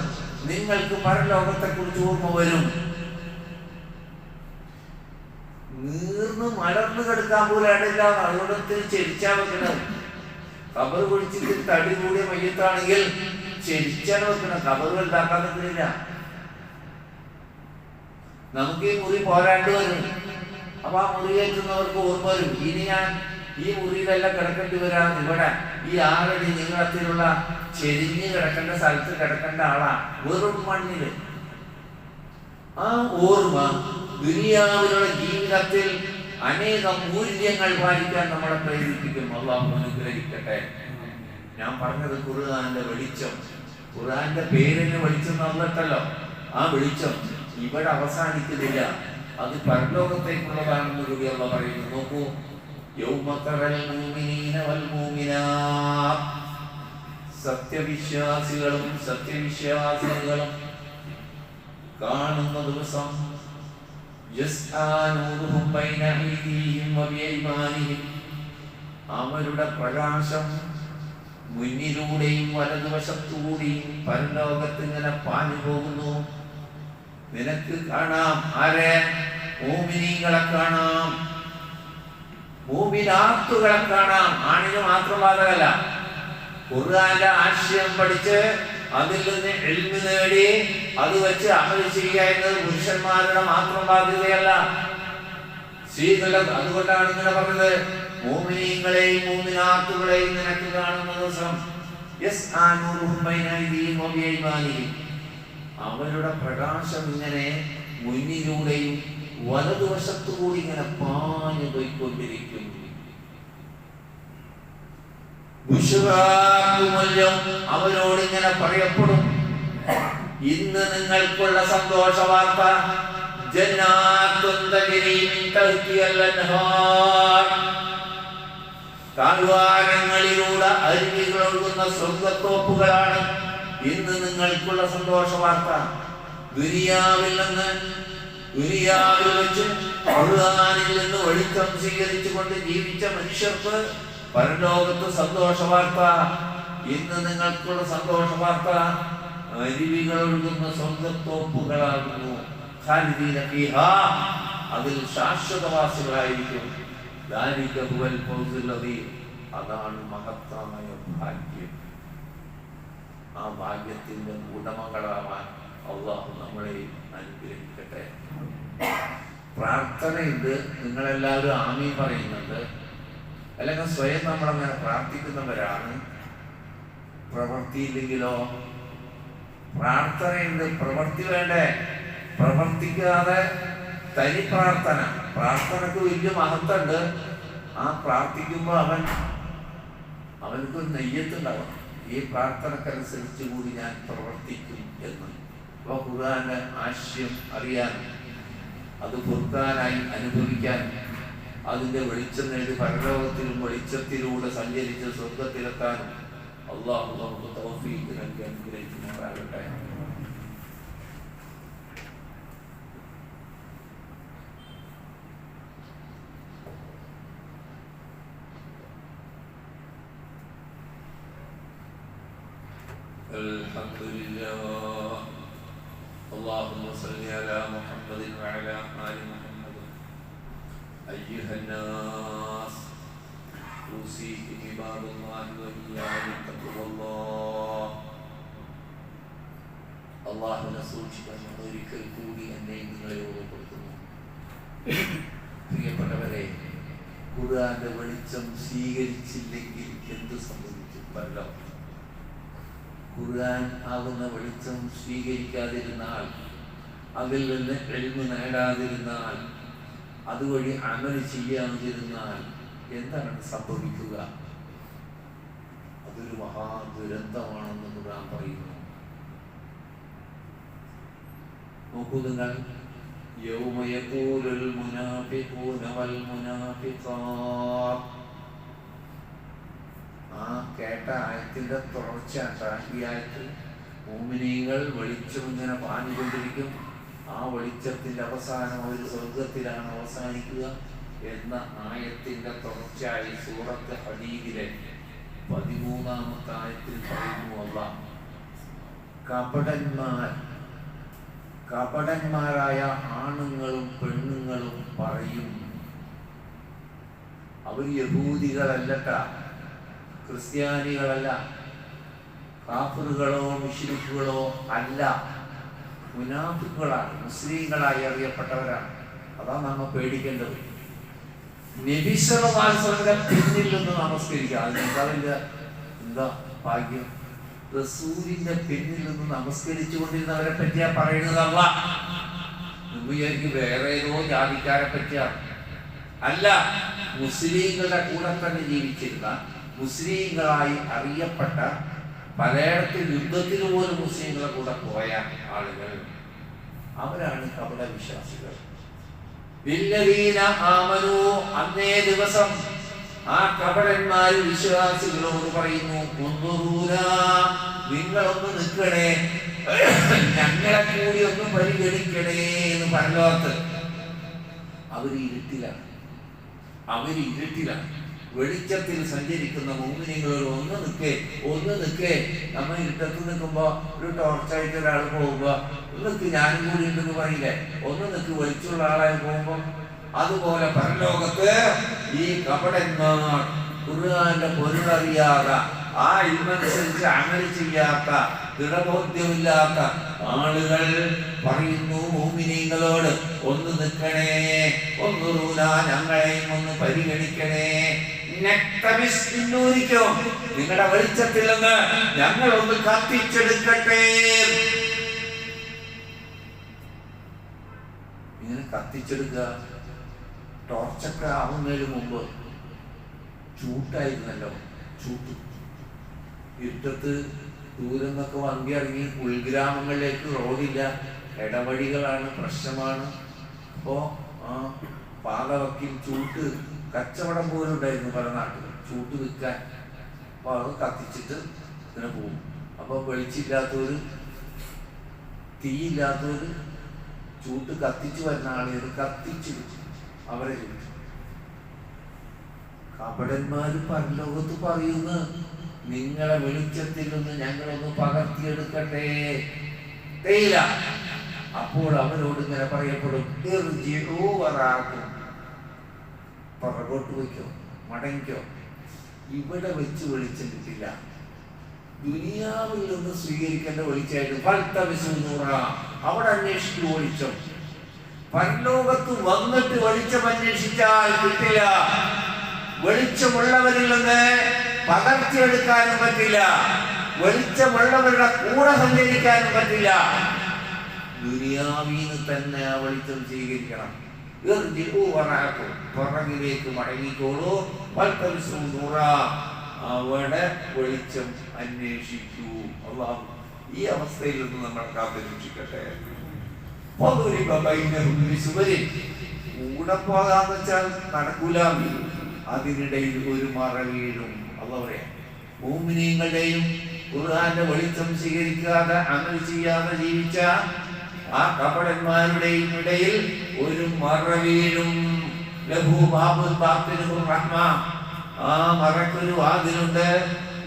നിങ്ങൾക്ക് പരലോകത്തെ കുറിച്ച് ഓർമ്മ വരും. നീർന്ന് മലർന്നു കിടക്കാൻ പോലും ഇടയില്ല. അതുകൊണ്ട് ചെരിച്ചാ വെക്കണം. ഖബർ കുഴിച്ചിട്ട് തടി കൂടിയ മയ്യത്താണെങ്കിൽ ചെരിച്ചാണ് വെക്കണം. ഖബർ ഉണ്ടാക്കാൻ നിൽക്കുന്നില്ല. നമുക്ക് ഈ മുറി പോരാണ്ട് വരും. അപ്പൊ ആ മുറി കയറ്റുന്നവർക്ക് ഓർമ്മ വരും, ഇനി ഞാൻ ഈ മുറിയിലെല്ലാം കിടക്കേണ്ടി വരാം. ഇവിടെ ഈ 6 അടി നീളത്തിലുള്ള ചെരിഞ്ഞ് കിടക്കേണ്ട സ്ഥലത്ത് കിടക്കേണ്ട ആളാ, വെറും മണ്ണില്. ആ ഓർമ്മ ദുനിയാവിലുള്ള ജീവിതത്തിൽ അനേകം മൂല്യങ്ങൾ പാലിക്കാൻ നമ്മളെ പ്രേരിപ്പിക്കും. അല്ലാഹു അനുഗ്രഹിക്കട്ടെ. ഞാൻ പറഞ്ഞത് ഖുർആന്റെ വെളിച്ചം, ഖുർആന്റെ പേരിന് വെളിച്ചം തന്നിട്ടല്ലോ. ആ വെളിച്ചം ഇവിടെ അവസാനിക്കുന്നില്ല, അത് പരലോകത്തേക്കുള്ളതാണെന്ന് കൂടി അല്ലാഹു പറയുന്നു. നോക്കൂ, യൗമ തറൽ മുഅ്മിനീന വൽ മുഅ്മിനാത്ത്, സത്യവിശ്വാസികളും സത്യവിശ്വാസികളും കാണുന്ന ദിവസം. അവരുടെ പ്രകാശം മുന്നിലൂടെയും വലതുവശത്തുകൂടിയും പരലോകത്ത് ഇങ്ങനെ പാഞ്ഞു പോകുന്നു. നിനക്ക് കാണാം ആരെ? മുഅ്മിനീങ്ങളെ കാണാം, മുഅ്മിനാത്തുകളെ കാണാം. ആണിന് മാത്രം ബാധകമല്ല. ഖുർആന്റെ ആശയം പഠിച്ച് അതിൽ നിന്ന് ഇൽമ് നേടി അത് വെച്ച് അമൽ ചെയ്യുക എന്നത് പുരുഷന്മാരുടെ മാത്രം ബാധ്യതയല്ല, സ്ത്രീകളുടെ. അതുകൊണ്ടാണ് ഇങ്ങനെ പറഞ്ഞത്, മുഅ്മിനീങ്ങളെയും മുഅ്മിനാത്തുകളെയും നിനക്ക് കാണുന്ന ദിവസം. അവരുടെ പ്രകാശം ഇങ്ങനെ മുന്നിലൂടെയും വലതുവശത്തുകൂടി ഇങ്ങനെ പാഞ്ഞു പോയിക്കൊണ്ടിരിക്കും. അവരോട് ഇങ്ങനെ പറയപ്പെടും, ഇന്ന് നിങ്ങൾക്കുള്ള സന്തോഷ വാർത്ത, താഴ്വാരങ്ങളിലൂടെ അരുവികൾ ഒഴുകുന്ന സ്വർഗ്ഗത്തോപ്പുകളാണ്. ഇന്ന് നിങ്ങൾക്കുള്ള സന്തോഷ വാർത്ത. ദുനിയാവിൽ വെച്ച് ഖുർആനിൽ നിന്ന് വെളിച്ചം സ്വീകരിച്ചുകൊണ്ട് ജീവിച്ച മനുഷ്യർക്ക് പരലോകത്ത് സന്തോഷ വാർത്ത. ഇന്ന് നിങ്ങൾക്കുള്ള സന്തോഷ വാർത്ത അരുവികൾ ഒഴുകുന്ന സ്വർഗ്ഗത്തോപ്പുകളാകുന്നു. ഖാലിദീന ഫീഹാ, അതിൽ ശാശ്വതവാസികളായിരിക്കും. ദാലിക ഹുവൽ ഫൗസുൽ അദീം, അതാണ് മഹത്തായ ഭാഗ്യം. ആ ഭാഗ്യത്തിന്റെ ഉടമകളാവാൻ അല്ലാഹു നമ്മളെ അനുഗ്രഹിക്കട്ടെ. പ്രാർത്ഥനയുണ്ട്, നിങ്ങളെല്ലാവരും ആമീൻ പറയുന്നുണ്ട്, അല്ലെങ്കിൽ സ്വയം നമ്മളങ്ങനെ പ്രാർത്ഥിക്കുന്നവരാണ്. പ്രവൃത്തിയില്ലെങ്കിലോ? പ്രാർത്ഥനയുണ്ട്, പ്രവൃത്തി വേണ്ടേ? പ്രവർത്തിക്കാതെ തനി പ്രാർത്ഥനക്ക് വലിയ മഹത്തുണ്ട്. ആ പ്രാർത്ഥിക്കുമ്പോൾ അവനക്കൊരു നെയ്യത്തുണ്ടാവണം. ഈ പ്രാർത്ഥനക്കനുസരിച്ച് കൂടി ഞാൻ പ്രവർത്തിക്കും എന്ന്. അപ്പോൾ ഖുർആന്റെ ആശയം അറിയാനും അത് പൊറുക്കാനായി അനുഭവിക്കാനും അതിന്റെ വെളിച്ചം നേടി പരലോകത്തിലും വെളിച്ചത്തിലൂടെ സഞ്ചരിച്ച് സ്വർഗത്തിലെത്താനും അല്ലാഹു നമുക്ക് തൗഫീഖ് നൽകി അനുഗ്രഹിക്കുമാറാകട്ടെ. അൽഹംദുലില്ലാഹ്. اللهم صل على محمد وعلى آل محمد. أيها الناس أوصيكم عباد الله وإياي بتقوى الله. അള്ളാഹുവിനെ സൂക്ഷിക്കാൻ ഒരിക്കൽ കൂടി എന്നെ നിങ്ങളെ ഓർമ്മപ്പെടുത്തുന്നു. പ്രിയപ്പെട്ടവരെ, ഖുർആന്റെ വെളിച്ചം സ്വീകരിച്ചില്ലെങ്കിൽ എന്ത് സംഭവിക്കും? പരലോകം ഖുർആൻ ആകുന്ന വെളിച്ചം സ്വീകരിക്കാതിരുന്നാൽ, അതിൽ നിന്ന് ഇൽമ് നേടാതിരുന്നാൽ, അതുവഴി അമൽ ചെയ്യാതിരുന്നാൽ എന്താണ് സംഭവിക്കുക? അതൊരു മഹാദുരന്തമാണെന്ന് ഖുർആൻ പറയുന്നു. നോക്കൂ നിങ്ങൾ, യൗമ യഖൂലുൽ മുനാഫിഖൂന വൽ മുനാഫിഖാത്ത്. ആ കേട്ട ആയത്തിന്റെ തുടർച്ചയായിട്ടാണ് ഈ ആയത്ത്. മുഅ്മിനീങ്ങൾ വെളിച്ചം ഇങ്ങനെ പാഞ്ഞുകൊണ്ടിരിക്കും. ആ വെളിച്ചത്തിന്റെ അവസാനം ഒരു സ്വർഗത്തിലാണ് അവസാനിക്കുക എന്ന ആയത്തിന്റെ തുടർച്ചയായി സൂറത്ത് ഹദീദിലെ 13-ാമത്തെ ആയത്തിൽ പറയുന്നു അല്ലാഹ്, കപടന്മാരായ ആണുങ്ങളും പെണ്ണുങ്ങളും പറയും. അവർ യഹൂദികളല്ലട്ട, ക്രിസ്ത്യാനികളല്ല, കാഫിറുകളോ മുശ്രിക്കുകളോ അല്ല, മുനാഫിക്കുകളാണ്, മുസ്ലിങ്ങളായി അറിയപ്പെട്ടവരാണ്. അതാണ് നമ്മൾ പേടിക്കേണ്ടത്. നബി സല്ലല്ലാഹു അലൈഹി വസല്ലം പിന്നിൽ നിന്ന് നമസ്കരിക്കുക, അതിന്റെ എന്താ ഭാഗ്യം? റസൂലിന്റെ പിന്നിൽ നിന്ന് നമസ്കരിച്ചു കൊണ്ടിരുന്നവരെ പറ്റിയാ പറയുന്നതല്ല. വിചാരിക്കും വേറെ ഏതോ ജാതിക്കാരെ പറ്റിയാണ്. അല്ല, മുസ്ലിങ്ങളുടെ കൂടെ തന്നെ ജീവിച്ചിരുന്ന, മുസ്ലിങ്ങളായി അറിയപ്പെട്ട, പലയിടത്തും യുദ്ധത്തിന് പോലും മുസ്ലിങ്ങളെ കൂടെ പോയ ആളുകൾ, അവരാണ് കപട വിശ്വാസികൾ. അന്നേ ദിവസം ആ കപടന്മാര് വിശ്വാസികളോട് പറയുന്നു, നിങ്ങളൊന്ന് നിൽക്കണേ, ഞങ്ങളെ കൂടി ഒന്ന് പരിഗണിക്കണേ എന്ന് പരലോകത്ത്. അവര് ഇരുട്ടിലാണ്. വെളിച്ചത്തിൽ സഞ്ചരിക്കുന്ന മുഅ്മിനീങ്ങളോട് ഒന്ന് നിൽക്കേ. നമ്മൾ ഇരുട്ടത്ത് നിൽക്കുമ്പോ ഒരു ടോർച്ചായിട്ട് ഒരാൾ പോകുമ്പോ നിൽക്ക്, ഞാനും കൂടി ഉണ്ടെന്ന് പറയില്ലേ, ഒന്ന് നിൽക്ക്, വെളിച്ചുള്ള ആളായി പോകുമ്പോ. അതുപോലെ പരലോകത്ത് ഈ കപടന്മാർ, ഖുർആന്റെ പൊരുളറിയാത്ത, ആ ഇൽമനുസരിച്ച് അമൽ ചെയ്യാത്ത, ദൃഢബോധ്യമില്ലാത്ത ആളുകൾ പറയുന്നു മുഅ്മിനീങ്ങളോട്, ഒന്ന് നിൽക്കണേ, ഞങ്ങളെയും ഒന്ന് പരിഗണിക്കണേ, നിങ്ങളുടെ വെളിച്ചത്തിൽ നിന്ന് ഞങ്ങളൊന്ന് കത്തിച്ചെടുക്കട്ടെ. ഇങ്ങനെ കത്തിച്ചെടുക്കുക. ടോർച്ചൊക്കെ ആവുന്നതിന് മുമ്പ് ചൂട്ടായിരുന്നല്ലോ, ഇരുട്ടത്ത് ദൂരം നിന്നൊക്കെ വണ്ടി ഇറങ്ങി ഉൾഗ്രാമങ്ങളിലേക്ക് റോഡില്ല, ഇടവഴികളാണ്, പ്രശ്നമാണ്. അപ്പോ ആ പാതവക്കിൽ ചൂട്ട് കച്ചവടം പോലും ഉണ്ടായിരുന്നു പല നാട്ടിലും, ചൂട്ട് വിൽക്കാൻ. അപ്പൊ അത് കത്തിച്ചിട്ട് ഇങ്ങനെ പോകും. അപ്പൊ വെളിച്ചില്ലാത്തവര്, തീയില്ലാത്തവര്, ചൂട്ട് കത്തിച്ചു വരുന്ന ആളുകൾ കത്തിച്ചു അവരെ ചൂട്ടു. കപടന്മാര് പരലോകത്ത് പറയുന്ന, നിങ്ങളെ വെളിച്ചത്തിൽ നിന്ന് ഞങ്ങളൊന്ന് പകർത്തിയെടുക്കട്ടെ. തേയില. അപ്പോൾ അവരോട് ഇങ്ങനെ പറയപ്പെടും, പുറകോട്ട് വയ്ക്കോ, മടങ്ങിക്കോ. ഇവിടെ വെച്ച് വെളിച്ചം കിട്ടില്ല. ദുനിയാവിൽ നിന്ന് സ്വീകരിക്കേണ്ട വെളിച്ചമായിട്ട് അവിടെ അന്വേഷിച്ചു വെളിച്ചം. പരലോകത്ത് വന്നിട്ട് വെളിച്ചം അന്വേഷിച്ചാൽ കിട്ടില്ല. വെളിച്ചമുള്ളവരിൽ നിന്ന് പകർത്തിയെടുക്കാനും പറ്റില്ല. വെളിച്ചമുള്ളവരുടെ കൂടെ സഞ്ചരിക്കാനും പറ്റില്ല. ദുനിയാവിന് തന്നെ ആ വെളിച്ചം സ്വീകരിക്കണം. പുറകിലേക്ക് മടങ്ങിക്കോളൂ. അവിടെ വെളിച്ചം അന്വേഷിക്കൂ. അല്ലാഹു ഈ അവസ്ഥയിൽ നിന്ന് നമ്മൾ കാത്തുരക്ഷിക്കട്ടെ. കൂടെ പോകാന്ന് വെച്ചാൽ നടക്കൂല. അതിനിടയിൽ ഒരു മറ വീഴും. അല്ലാഹു പറയാ, മുഅ്മിനീങ്ങളുടെയും ഖുർആന്റെ വെളിച്ചം സ്വീകരിക്കാതെ അമൽ ചെയ്യാതെ ജീവിച്ച ആ കപടന്മാരുടെയും ഇടയിൽ ഒരു മറ വീഴും. ലഹു ബാബുൽ ബാത്തിനുർ റഹ്മ. ആ മറക്കൊരു വാതിലുണ്ട്.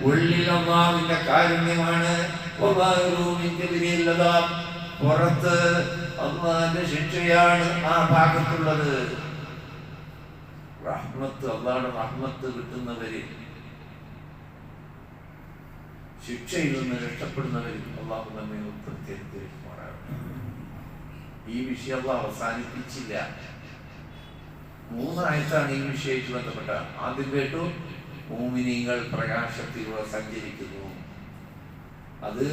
ഉള്ളിൽ അല്ലാഹുവിന്റെ കാരുണ്യമാണ്. പുറത്ത് അല്ലാഹുവിന്റെ ശിക്ഷയാണ് ആ ഭാഗത്തുള്ളത്. റഹ്മത്ത്, അല്ലാഹുവിന്റെ റഹ്മത്ത് കിട്ടുന്നവര്, ശിക്ഷയിൽ നിന്ന് രക്ഷപ്പെടുന്നവര് അല്ലാഹു നമ്മെ ഉൾപ്പെടുത്തിയിരിക്കുമാറാകട്ടെ. ഈ വിഷയം അല്ലാഹു അവസാനിപ്പിച്ചില്ല. 3 ആയത്താണ് ഈ വിഷയത്തിൽ ബന്ധപ്പെട്ട. ആദ്യം കേട്ടു, മുഅ്മിനീങ്ങൾ പ്രകാശത്തിലൂടെ സഞ്ചരിക്കുന്നു. അത്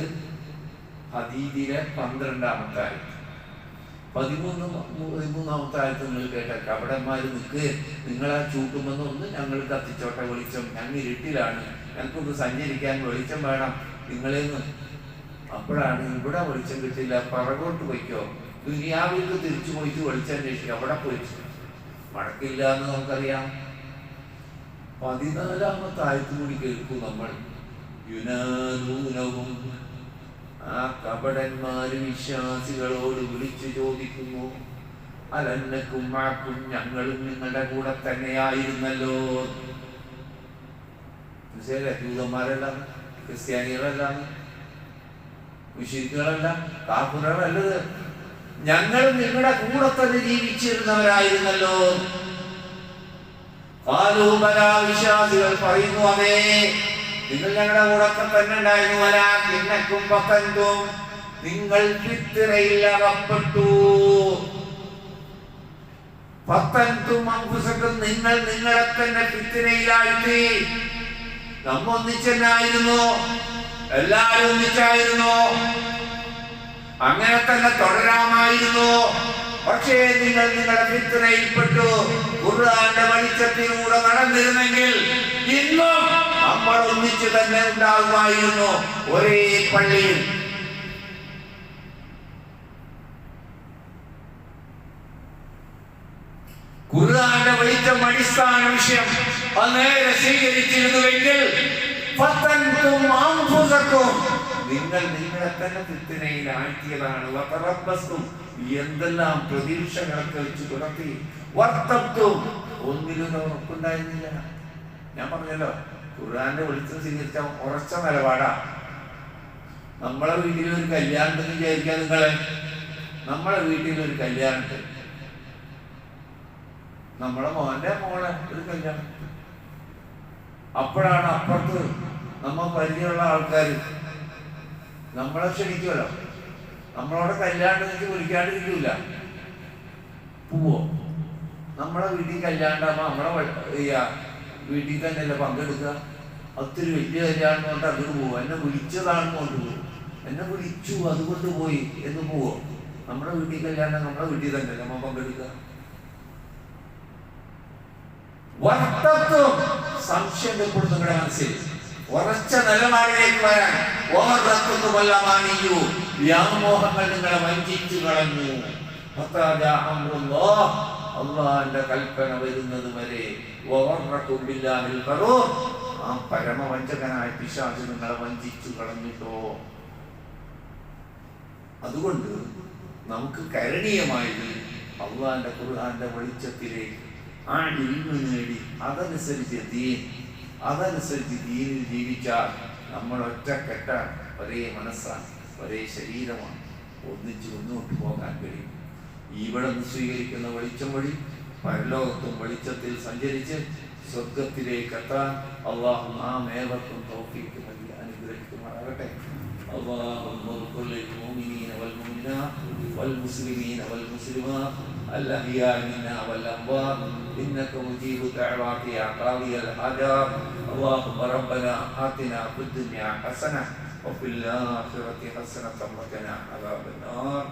ഹദീദിലെ 12-ാമത്തെ ആയത്ത്. 13-ാമത്തെ ആയത്ത് നിങ്ങൾ കേട്ട, കപടന്മാര് നിൽക്ക്, നിങ്ങളെ ചൂട്ടുമെന്നൊന്ന് ഞങ്ങൾ കത്തിച്ചോട്ടെ വെളിച്ചം, ഞങ്ങൾ ഇരുട്ടിലാണ്, ഞങ്ങൾക്കൊന്ന് സഞ്ചരിക്കാൻ വെളിച്ചം വേണം നിങ്ങളെന്ന്. അപ്പോഴാണ് ഇവിടെ വെളിച്ചം കിട്ടില്ല, പുറകോട്ട് പോയിക്കോ, ദുനിയാവിലേക്ക് തിരിച്ചു പോയിട്ട് വെളിച്ചം അന്വേഷിക്കുക. അവിടെ പോയിട്ട് മടക്കില്ല എന്ന് നമുക്കറിയാം. 14-ാമത്തെ ആയത്ത് കൂടി കേൾക്കും നമ്മൾ. യുനാദൂനഹും, ആ കപടന്മാര് വിശ്വാസികളോട് വിളിച്ചു ചോദിക്കുന്നു, അലന്നക്കും മാക്കും, ഞങ്ങളും നിങ്ങളുടെ കൂടെ തന്നെയായിരുന്നല്ലോ. ജൂതന്മാരെല്ലാം, ക്രിസ്ത്യാനികളെല്ലാം, മുശ്രിക്കുകളല്ല, കാഫിറുകളല്ലത്, ഞങ്ങൾ നിങ്ങളുടെ കൂടെ തന്നെ ജീവിച്ചിരുന്നവരായിരുന്നല്ലോ. വിശ്വാസികൾ പറയുന്നു, അതേ, നിങ്ങൾ ഞങ്ങളുടെ കൂടെ തന്നെ ഉണ്ടായിരുന്നു. വലാകിന്നക്കും ഫതൻതും, നിങ്ങൾ ഫിത്നയിൽ അകപ്പെട്ടു. ഫതൻതും അൻഫുസക്കും, നിങ്ങൾ നിങ്ങളെ തന്നെ ഫിത്നയിലാഴ്ത്തി. നമ്മ ഒന്നിച്ചെന്നായിരുന്നു, എല്ലാവരും ഒന്നിച്ചായിരുന്നു, അങ്ങനെ തന്നെ തുടരാമായിരുന്നു. പക്ഷേ നിങ്ങൾ നിങ്ങളുടെ ഫിത്നയിൽപ്പെട്ടു. ഖുർആന്റെ വെളിച്ചത്തിലൂടെ നടന്നിരുന്നെങ്കിൽ ഇന്നും നമ്മൾ ഒന്നിച്ച് തന്നെ ഉണ്ടാകുമായിരുന്നു, ഒരേ പള്ളിയിൽ. ഖുർആന്റെ വെളിച്ചം അടിസ്ഥാന വിഷയം നേരെ സ്വീകരിച്ചിരുന്നുവെങ്കിൽ നിങ്ങൾ നിങ്ങളെ തന്നെ ഫിത്നയിൽ ആഴ്ത്തിയതാണ്. എന്തെല്ലാം പ്രതീക്ഷകളൊക്കെ വെച്ച് പുലർത്തി. ഒന്നിലും ഉറപ്പുണ്ടായിരുന്നില്ല. ഞാൻ പറഞ്ഞല്ലോ, ഖുർആന്റെ വെളിച്ചം സ്വീകരിച്ച ഉറച്ച നിലപാടാ. നമ്മളെ വീട്ടിലൊരു കല്യാണത്തിന് വിചാരിക്കാൻ നിങ്ങളെ, നമ്മളെ വീട്ടിലൊരു കല്യാണത്തിന്, നമ്മളെ മോന്റെ മോളെ ഒരു കല്യാണം. അപ്പോഴാണ് അപ്പുറത്ത് നമ്മ പരിചയമുള്ള ആൾക്കാർ നമ്മളെ ക്ഷണിക്കുമല്ലോ. നമ്മളോട് കല്യാണത്തിന് വിളിക്കാണ്ടിരിക്കില്ല. പോവോ? നമ്മളെ വീട്ടിൽ കല്യാണ്ടാകുമ്പോ നമ്മളെ വീട്ടിൽ തന്നെയല്ല പങ്കെടുക്കുക. ഒത്തിരി വലിയ കല്യാണം കൊണ്ട് അങ്ങോട്ട് പോവും. എന്നെ വിളിച്ചതാണെന്ന് കൊണ്ട് പോകും. എന്നെ വിളിച്ചു അതുകൊണ്ട് പോയി എന്ന് പോവോ? നമ്മുടെ വീട്ടിൽ കല്യാണം നമ്മളെ വീട്ടിൽ തന്നെ നമ്മൾ പങ്കെടുക്കുക. സംശയം എപ്പോഴും നിങ്ങളുടെ മനസ്സിൽ ഉറച്ച നിലപാടിലേക്ക് വരാൻ വ്യാമോഹങ്ങൾ നിങ്ങളെ വഞ്ചിച്ചു കളഞ്ഞു. അള്ളാന്റെ കൽപ്പന വരുന്നത് വരെ ആ പരമവഞ്ചകനായ പിശാച് നിങ്ങളെ വഞ്ചിച്ചു കളഞ്ഞിട്ടോ. അതുകൊണ്ട് നമുക്ക് കരണീയമായത് അള്ളാന്റെ ഖുർആന്റെ വെളിച്ചത്തിലേക്ക് ആ ഇൽമ് നേടി അതനുസരിച്ച് ദീനിൽ ജീവിച്ചാൽ നമ്മൾ ഒറ്റക്കെട്ടാണ്, ഒരേ മനസ്സാണ്, ഒരേ ശരീരമാണ്, ഒന്നിച്ച് മുന്നോട്ട് പോകാൻ കഴിയും. ഇവിടെ നിന്ന് സ്വീകരിക്കുന്ന വെളിച്ചം വഴി പരലോകത്തും വെളിച്ചത്തിൽ സഞ്ചരിച്ച് സ്വർഗത്തിലേക്ക് എത്താൻ അള്ളാഹു നാം ഏവർക്കും തൗഫീഖ് നൽകി അനുഗ്രഹിക്കുമാറാകട്ടെ. اللهم اغفر للمؤمنين والمؤمنات والمسلمين والمسلمات الأحياء منا والأموات إنك مجيب الدعوات يا قاضي الحاجات. اللهم ربنا آتنا في الدنيا حسنة وفي الآخرة حسنة وقنا عذاب النار.